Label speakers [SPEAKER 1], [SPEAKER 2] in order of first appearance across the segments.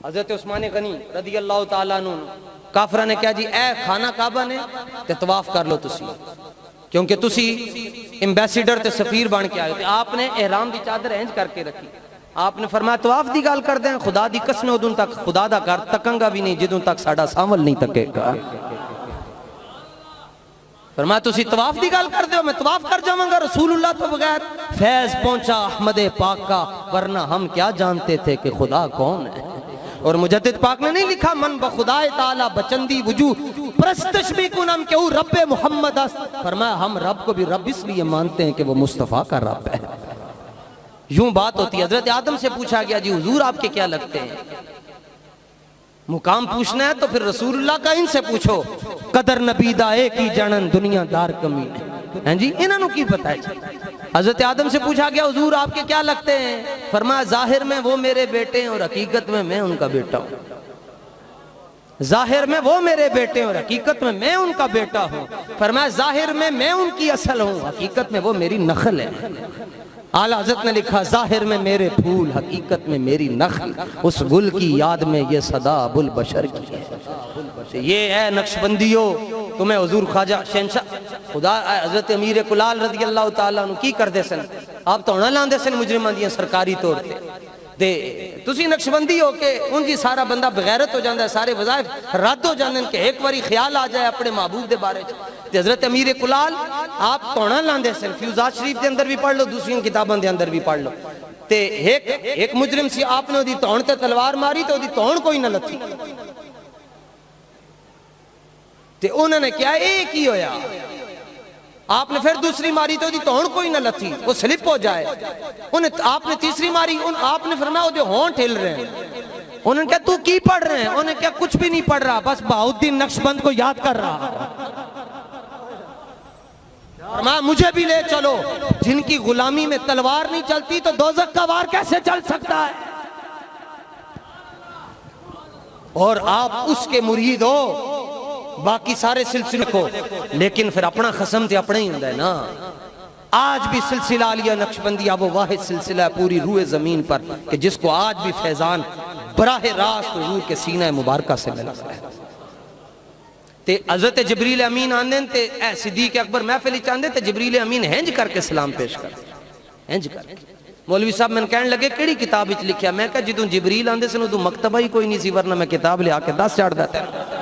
[SPEAKER 1] حضرت عثمان غنی رضی اللہ تعالیٰ عنہ کافرہ نے کہا جی اے خانہ کعبہ نے تے طواف کر لو تسی، کیونکہ تسی ایمبیسیڈر تے سفیر بن کے آئے تھے. آپ نے احرام دی چادر اینج کر کے رکھی. آپ نے فرمایا طواف دی گال کر دیں، خدا دی قسم ادوں تک خدا دا گھر تکاں گا بھی نہیں جدوں تک ساڈا ساول نہیں تکے گا. فرمایا تسی طواف دی گال کر دیو، میں طواف کر جاؤں گا رسول اللہ تو بغیر. فیض پہنچا احمد پاک کا، ورنہ ہم کیا جانتے تھے کہ خدا کون ہے. اور مجدد پاک نے نہیں لکھا من بخدا تعالی بچندی وجوہ پرستش بھی کنم کہ وہ رب محمد است. فرمایا ہم رب کو بھی رب اس لیے مانتے ہیں کہ وہ مصطفیٰ کا رب ہے. یوں بات ہوتی ہے. حضرت آدم سے پوچھا گیا جی حضور آپ کے کیا لگتے ہیں؟ مقام پوچھنا ہے تو پھر رسول اللہ کا ان سے پوچھو. قدر نبی دا ایک ہی جنن دنیا دار کمی ہیں جی، انہوں نے کی پتہ ہے. حضرت آدم سے پوچھا گیا حضور آپ کے کیا لگتے ہیں؟ فرمایا ظاہر میں وہ میرے بیٹے ہیں اور حقیقت میں میں ان کا بیٹا ہوں. ظاہر میں وہ میرے بیٹے ہیں اور حقیقت میں میں ان کا بیٹا ہوں. فرمایا ظاہر میں ان کی اصل ہوں، حقیقت میں وہ میری نخل ہے. اعلیٰ حضرت نے لکھا ظاہر میں میرے پھول حقیقت میں میری نخل، اس گل کی یاد میں یہ صدا ابو البشر کی ہے. یہ ہے نقشبندیو تمہیں حضور خواجہ شہنشاہ خدا حضرت امیر کلال رضی اللہ تعالیٰ عنہ کی کر دے سن. آپ تو نہ لاندے سن مجرمان دیاں سرکاری طور تے تسی نقشبندی ہو کے ان کی سارا بندہ بغیرت ہو جاندہ ہے، سارے وظائف رد ہو جاندے ہیں کہ ایک باری خیال آ جائے اپنے محبوب دے بارے. حضرت امیر کلال آپ توڑا لاندے سن، فیوزات شریف دے اندر بھی پڑھ لو، دوسری کتابوں دے اندر بھی پڑھ لو. تے ایک مجرم سی آپ نے دی توڑ تے تلوار ماری تو دی توڑ کوئی نہ لتھی. تے انہوں نے کیا ایک ہی ہویا. آپ نے پھر دوسری ماری تو دی توڑ کوئی نہ لتھی، وہ سلپ ہو جائے. آپ نے تیسری ماری، آپ نے فرمایا وہ جو ہونٹ ہل رہے ہیں. انہوں نے کہا تو کی پڑھ رہے ہیں؟ انہوں نے کہا کچھ بھی نہیں پڑھ رہا، بس بہاؤالدین نقشبند کو یاد کر رہا. فرمایا مجھے بھی لے چلو. جن کی غلامی میں تلوار نہیں چلتی تو دوزخ کا وار کیسے چل سکتا ہے؟ اور آپ اس کے مرید ہو باقی سارے سلسلے کو، لیکن پھر اپنا خصم تے اپنا ہی ہوندہ ہے نا. آج بھی سلسلہ علیہ نقشبندیہ وہ واحد سلسلہ ہے پوری روح زمین پر کہ جس کو آج بھی فیضان براہ راست حضور کے سینہ مبارکہ سے ملا ہے. تے حضرت جبریل امین آندیں تے اے صدیق اکبر محفلی چاندیں تے جبریل امین ہنج کر کے سلام پیش کر ہنج کر. مولوی صاحب میں کہنے لگے کیڑی کتاب اچھ لکھیا؟ میں کہا جدوں جبریل آندے سے تو مکتبہ ہی کوئی نہیں سی، ورنہ میں کتاب لے آکے 10 چاڑ دیتا ہے.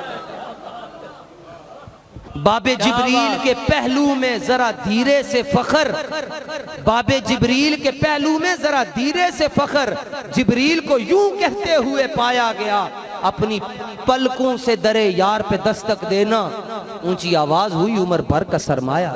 [SPEAKER 1] باب جبریل کے پہلو میں ذرا دھیرے سے فخر، باب جبریل کے پہلو میں ذرا دھیرے سے فخر، جبریل کو یوں کہتے ہوئے پایا گیا اپنی پلکوں سے درے یار پہ دستک دینا، اونچی آواز ہوئی عمر بھر کا سرمایہ.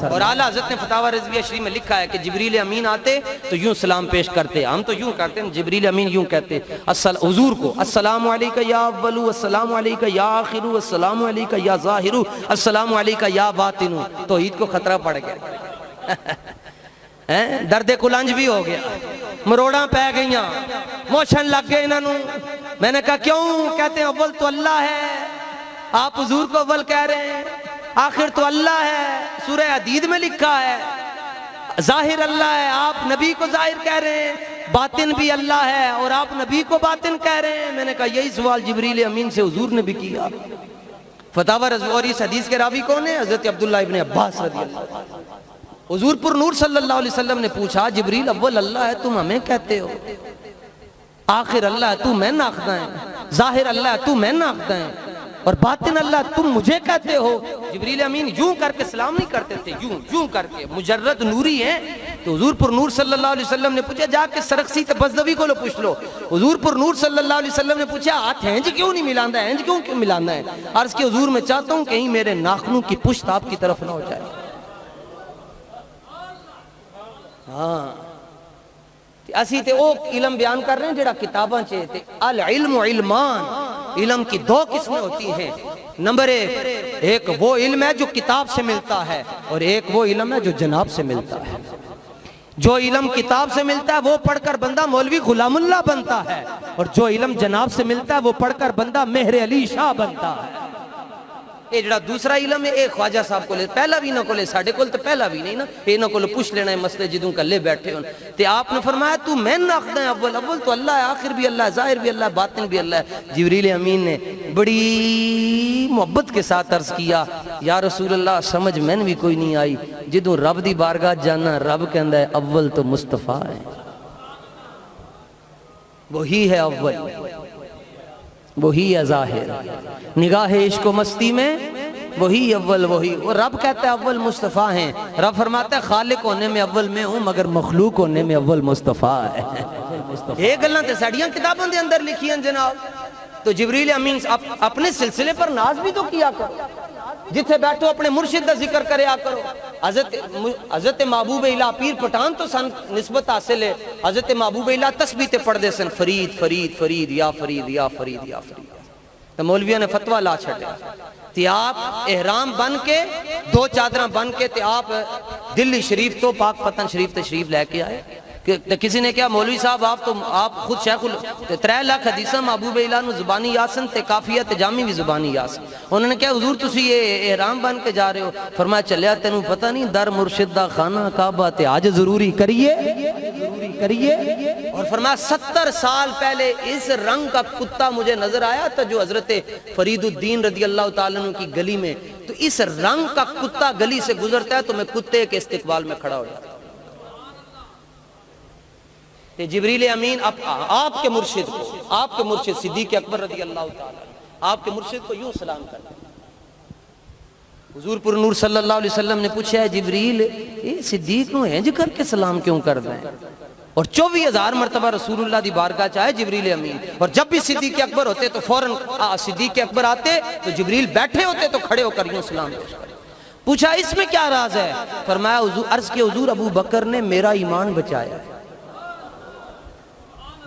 [SPEAKER 1] اور اعلیٰ حضرت نے فتاوی رضویہ شریف میں لکھا ہے کہ جبریل امین آتے تو یوں سلام پیش کرتے. ہم تو یوں کرتے ہیں، جبریل امین یوں کہتے حضور کو السلام علیکہ یا اولو، السلام علیکہ یا آخرو، السلام علیکہ یا ظاہرو، السلام علیکہ یا باطنو. توحید کو خطرہ پڑ گیا، درد کلنج بھی ہو گیا، مروڑاں پہ گئیاں، موشن لگ گئے انہوں. میں نے کہا کیوں؟ کہتے ہیں اول تو اللہ ہے. آپ حضور کو اول کہہ رہے ہیں، آخر تو اللہ ہے. سورہ حدید میں لکھا ہے ظاہر اللہ ہے، آپ نبی کو ظاہر کہہ رہے ہیں. باطن بھی اللہ ہے اور آپ نبی کو باطن کہہ رہے ہیں. میں نے کہا یہی سوال جبریل امین سے حضور نے بھی کیا. فتاوی رضویہ اور اس حدیث کے راوی کون ہے؟ حضرت عبداللہ ابن عباس رضی اللہ عنہ. حضور پر نور صلی اللہ علیہ وسلم نے پوچھا جبریل اول اللہ ہے تم ہمیں کہتے ہو، آخر اللہ ہے تو میں ناخدہ ہیں، ظاہر اللہ ہے تو میں ناخدہ ہیں، اور باطن اللہ تم مجھے کہتے ہو. جبریل امین یوں کر کے سلام نہیں کرتے تھے، یوں کر کے مجرد نوری ہیں. تو حضور پر نور صلی اللہ علیہ وسلم نے پوچھا جا کے سرخسی تے بزدوی کو لو پوچھ لو. حضور پر نور صلی اللہ علیہ وسلم نے پوچھا ہاتھ ہینج کیوں نہیں ملاندہ ہے، ہینج کیوں ملاندہ ہے؟ عرض کہ حضور میں چاہتا ہوں کہیں میرے ناخنوں کی پشت آپ کی طرف نہ ہو جائے. ہاں اسی تے او علم بیان کر رہے ہیں جڑا کتاباں چاہتے. العلم علمان، علم کی 2 قسمیں ہوتی ہیں. نمبر 1 ایک وہ علم ہے جو کتاب سے ملتا ہے، اور ایک وہ علم ہے جو جناب سے ملتا ہے. جو علم کتاب سے ملتا ہے وہ پڑھ کر بندہ مولوی غلام اللہ بنتا ہے، اور جو علم جناب سے ملتا ہے وہ پڑھ کر بندہ مہر علی شاہ بنتا ہے. یہ جڑا دوسرا علم ہے یہ خواجہ صاحب کو پہلا بھی نہ کولے ساڈے کول تے پہلا بھی نہیں نا، یہ نہ کول پوچھ لینا ہے مسئلے جدوں کلے بیٹھے ہون تے آپ نے فرمایا تو میں نہ آخدا ہے اول اول تو اللہ ہے، آخر بھی اللہ ہے، ظاہر بھی اللہ ہے، باطن بھی اللہ ہے۔ جبریل امین نے بڑی محبت کے ساتھ عرض کیا یا رسول اللہ سمجھ میں بھی کوئی نہیں آئی، جدوں رب دی بارگاہ جانا رب کہندا ہے اول تو مصطفیٰ ہے، وہی ہے اول، وہی ہے ظاہر، نگاہ عشق و مستی میں وہی اول، وہی وہ رب کہتا ہے اول مصطفیٰ ہیں۔ رب فرماتا ہے خالق ہونے میں اول میں ہوں مگر مخلوق ہونے میں اول مصطفیٰ ہے۔ ایک گلاں تے ساڈیاں کتاباں دے اندر لکھی ہیں جناب۔ تو جبریل امین اپنے سلسلے پر ناز بھی تو کیا کرو، جتھے بیٹھو اپنے مرشد دا ذکر کریا کرو۔ حضرت محبوب الہ پیر پٹھان تو سن نسبت حاصل ہے، حضرت محبوب الہ تسبیح تے پڑھ دے سن فرید فرید فرید یا فرید یا فرید یا فرید۔ تو مولویوں نے فتویٰ لا چھڑیا تے آپ احرام بن کے دو چادراں بن کے تے آپ دلی شریف تو پاک پتن شریف تشریف لے کے آئے۔ کسی نے کہا مولوی صاحب آپ خود شیخ 3 لاکھ حدیثاں محبوب الہ نو زبانی یاسن تے کافیہ تے جامی بھی زبانی یاسن۔ انہوں نے کہا حضور تسی یہ احرام بن کے جا رہے ہو؟ فرمایا چلیا تینوں پتہ نہیں در مرشد دا خانہ کعبہ تے آج ضروری کریے۔ اور فرمایا 70 سال پہلے اس رنگ کا کتا مجھے نظر آیا تھا جو حضرت فرید الدین رضی اللہ تعالیٰ عنہ کی گلی میں، تو اس رنگ کا کتا گلی سے گزرتا ہے تو میں کتے کے استقبال میں کھڑا ہو جاتا۔ جبریل امین آپ کے مرشد کو، آپ کے مرشد صدیق اکبر رضی اللہ تعالیٰ آپ کے مرشد کو یوں سلام کرتا۔ حضور پر نور صلی اللہ علیہ وسلم نے پوچھا ہے جبریل یہ صدیق نو ہنج کر کے سلام کیوں کر دیں؟ اور 24,000 مرتبہ رسول اللہ دی بارگاہ چاہے جبریل امین، اور جب بھی صدیق اکبر ہوتے تو فوراً صدیق اکبر آتے تو جبریل بیٹھے ہوتے تو کھڑے ہو کر یوں سلام پیش کرتے۔ پوچھا اس میں کیا راز ہے؟ فرمایا عرض کہ حضور ابو بکر نے میرا ایمان بچایا،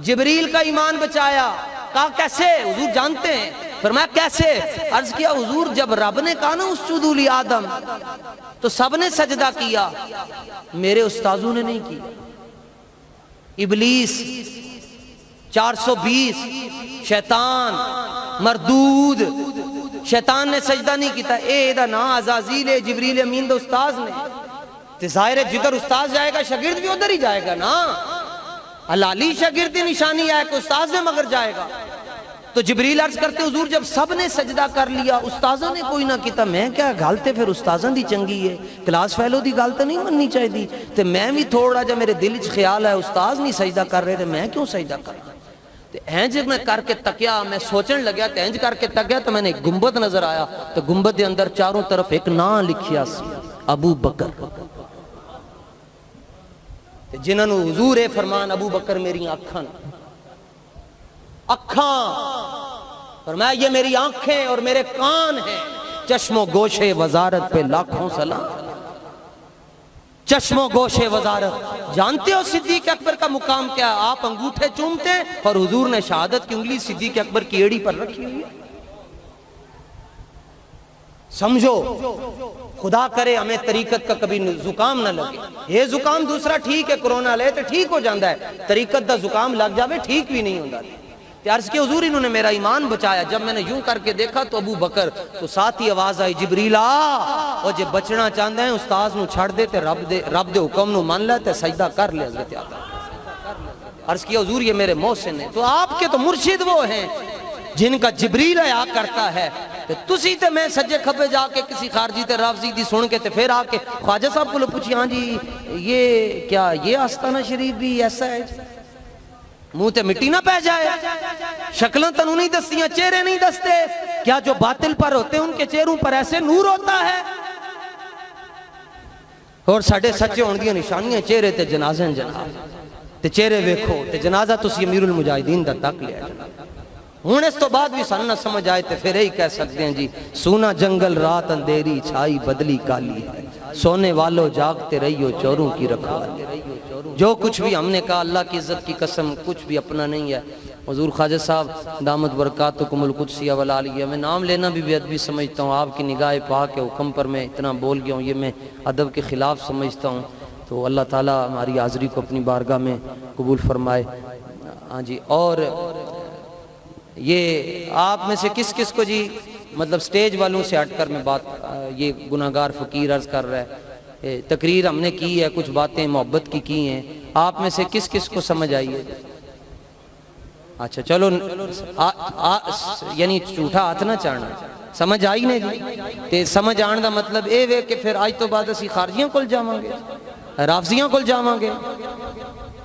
[SPEAKER 1] جبریل کا ایمان بچایا۔ کہا کیسے؟ حضور جانتے ہیں۔ فرمایا کیسے؟ عرض کیا حضور جب رب نے کہا نا اسجدوا لآدم تو سب نے سجدہ کیا، میرے استاذوں نے نہیں کیا۔ ابلیس 420 شیطان مردود، شیطان نے سجدہ نہیں کیتا۔ اے دا نا عزازیل ہے، جبریل امین دا استاذ نے تے ظاہر ہے جدھر استاذ جائے گا شاگرد بھی ادھر ہی جائے گا نا، حلالی شاگردی نشانی ہے کہ استاذ نے مگر جائے گا۔ تو جبریل عرض کرتے حضور جب سب نے سجدہ کر لیا استاذہ نے کوئی نہ کیتا، میں کیا گالتے پھر استاذہ دی چنگی ہے، کلاس فیلو دی گالتے نہیں مننی چاہی دی، تے میں بھی تھوڑا جا میرے دل چ خیال ہے استاذ نہیں سجدہ کر رہے تھے میں کیوں سجدہ کر رہا؟ تے اینج میں کر کے تکیا، میں سوچن لگیا تے اینج کر کے تکیا تو میں نے ایک گنبد نظر آیا، تو گنبد دے اندر چاروں طرف ایک نام لکھیا سی ابو بکر، جنہاں نو حضور اے فرمان ابو بکر میری آنکھاں فرمایا یہ میری آنکھیں اور میرے کان ہیں، چشم و گوشے وزارت پہ لاکھوں سلام۔ چشم و گوشے وزارت، جانتے ہو صدیق اکبر کا مقام کیا؟ آپ انگوٹھے چومتے ہیں اور حضور نے شہادت کی انگلی صدیق اکبر کی ایڑی پر رکھی ہوئی ہے۔ سمجھو خدا کرے ہمیں طریقت کا کبھی زکام نہ لگے۔ یہ زکام دوسرا ٹھیک ہے، کرونا لے تو ٹھیک ہو جاندہ ہے، طریقت دا زکام لگ جاوے ٹھیک بھی نہیں ہوندہ۔ عرض کے حضور انہوں نے میرا ایمان بچایا۔ جب میں نے یوں کر کے دیکھا تو ابو بکر، تو ساتھ ہی آواز آئی جبریل آ، اور جب بچنا چاہتے ہیں استاذ نو چھڑ دیتے رب دے حکم نو مان لیتے سجدہ کر لے حضرت آقا۔ عرض کیا حضور یہ میرے محسن ہیں، تو آپ کے تو مرشد وہ ہیں جن کا جبریل آیا کرتا ہے، تسی تے میں سجے کھبے جا کے کسی خارجی تے رافضی دی سن کے تے پھر آ کے خواجہ صاحب کو لو پوچھی ہاں جی یہ کیا یہ آستانہ شریف بھی ایسا ہے؟ منہ تے مٹی نہ پہ جائے، شکلیں تنوں نہیں دستیاں، چہرے نہیں دستے، کیا جو باطل پر ہوتے ہیں ان کے چہروں پر ایسے نور ہوتا ہے؟ اور ساڑھے سچے ہوندیاں نشانیاں چہرے تے جنازیں جناب تے چہرے ویکھو تے جنازہ تسی امیر المجاہدین دا تک لیا جناب۔ ہون اس تو بعد بھی سن نہ سمجھ آئے تے پھر ہی کہہ سکتے ہیں جی سونا جنگل رات اندھیری چھائی بدلی کالی ہے، سونے والوں جاگتے رہیو چوروں کی رکھوالی۔ جو کچھ بھی ہم نے کہا اللہ کی عزت کی قسم کچھ بھی اپنا نہیں ہے۔ حضور خواجہ صاحب دامت برکاتکم القدسیہ والعالیہ، میں نام لینا بھی بے ادبی سمجھتا ہوں، آپ کی نگاہ پاک کے حکم پر میں اتنا بول گیا ہوں، یہ میں ادب کے خلاف سمجھتا ہوں، تو اللہ تعالیٰ ہماری حاضری کو اپنی بارگاہ میں قبول فرمائے۔ ہاں جی، اور یہ آپ میں سے کس کس کو جی مطلب سٹیج والوں سے ہٹ کر میں بات یہ گناہگار فقیر عرض کر رہا ہے، تقریر ہم نے کی ہے، کچھ باتیں محبت کی ہیں، آپ میں سے کس کس کو سمجھ آئی ہے؟ اچھا چلو یعنی جھوٹا ہاتھ نہ چاڑنا، سمجھ آئی نے جی؟ تے سمجھ آن دا مطلب اے وے کہ پھر آج تو بعد اسی خارجیاں کول جاواں گے، رافضیاں کول جاواں گے،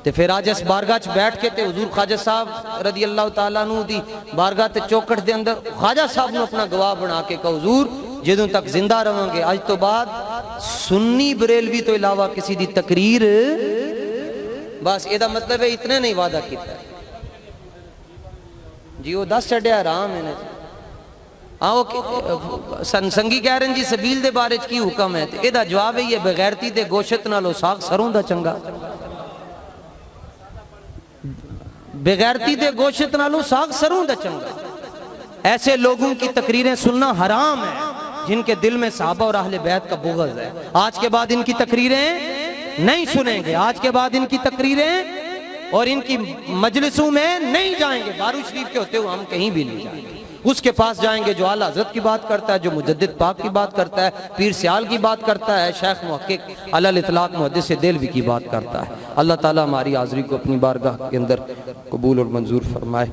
[SPEAKER 1] تے پھر آج اس بارگاہ چ بیٹھ کے تے حضور خواجہ صاحب رضی اللہ تعالیٰ عنہ دی بارگاہ تے چوکٹ دے اندر خواجہ صاحب نے اپنا گواہ بنا کے کہ حضور جدوں تک زندہ رہاں گے آج تو بعد سنی بریلوی تو علاوہ کسی دی تقریر، بس یہ دا مطلب ہے اتنے نہیں وعدہ کیتا ہے جی، وہ دس چڑھیا آرام ہے نا جی۔ سنگی کہہ رہے ہیں جی سبیل دے بارے کی حکم ہے، یہ دا جواب ہے یہ بغیرتی دے گوشت نالو ساگ سروں دا چنگا، بغیرتی دے گوشت نالو ساگ سروں دا چنگا۔ ایسے لوگوں کی تقریریں سننا حرام ہے جن کے دل میں صحابہ اور اہل بیت کا بغض ہے۔ آج کے بعد ان کی تقریریں نہیں سنیں گے، آج کے بعد ان کی تقریریں اور ان کی مجلسوں میں نہیں جائیں گے، دارو شریف کے ہوتے ہوئے ہم کہیں بھی نہیں جائیں گے، اس کے پاس جائیں گے جو اعلیٰ حضرت کی بات کرتا ہے، جو مجدد پاک کی بات کرتا ہے، پیر سیال کی بات کرتا ہے، شیخ محقق علی الاطلاق محدث دہلوی کی بات کرتا ہے۔ اللہ تعالیٰ ہماری حاضری کو اپنی بارگاہ کے اندر قبول اور منظور فرمائے۔